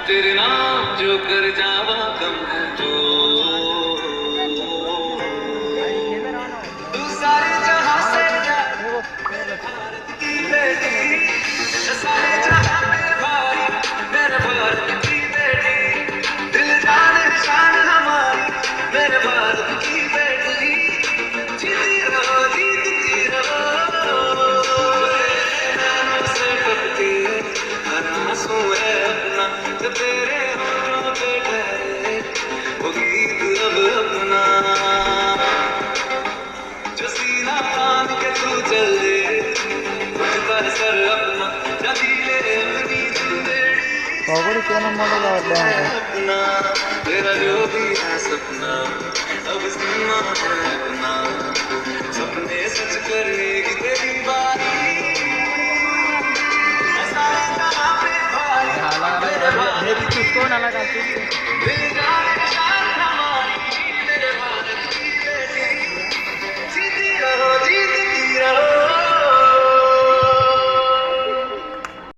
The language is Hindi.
तेरे नाम जो कर जावा कम जो तू सारे जहां से भारत की बेटी सारे जहां में भाई मेरे भारत की बेटी दिल जान है शान हमारी मेरे भारत की बेटी जीती रहो से टपके हर आंसू है अपना जो तेरे होठों पे ठहरे वो गीत अब अपना जो सीना तान के तू चल दे उठता है सर अपना चली ले अपनी जिंदड़ी खबर क्या ना मॉडल आता है अपना तेरा जो भी है सपना अब सुनना है अपना सपने सच करने की तेरी बारी मेरी चुस्को ना लगा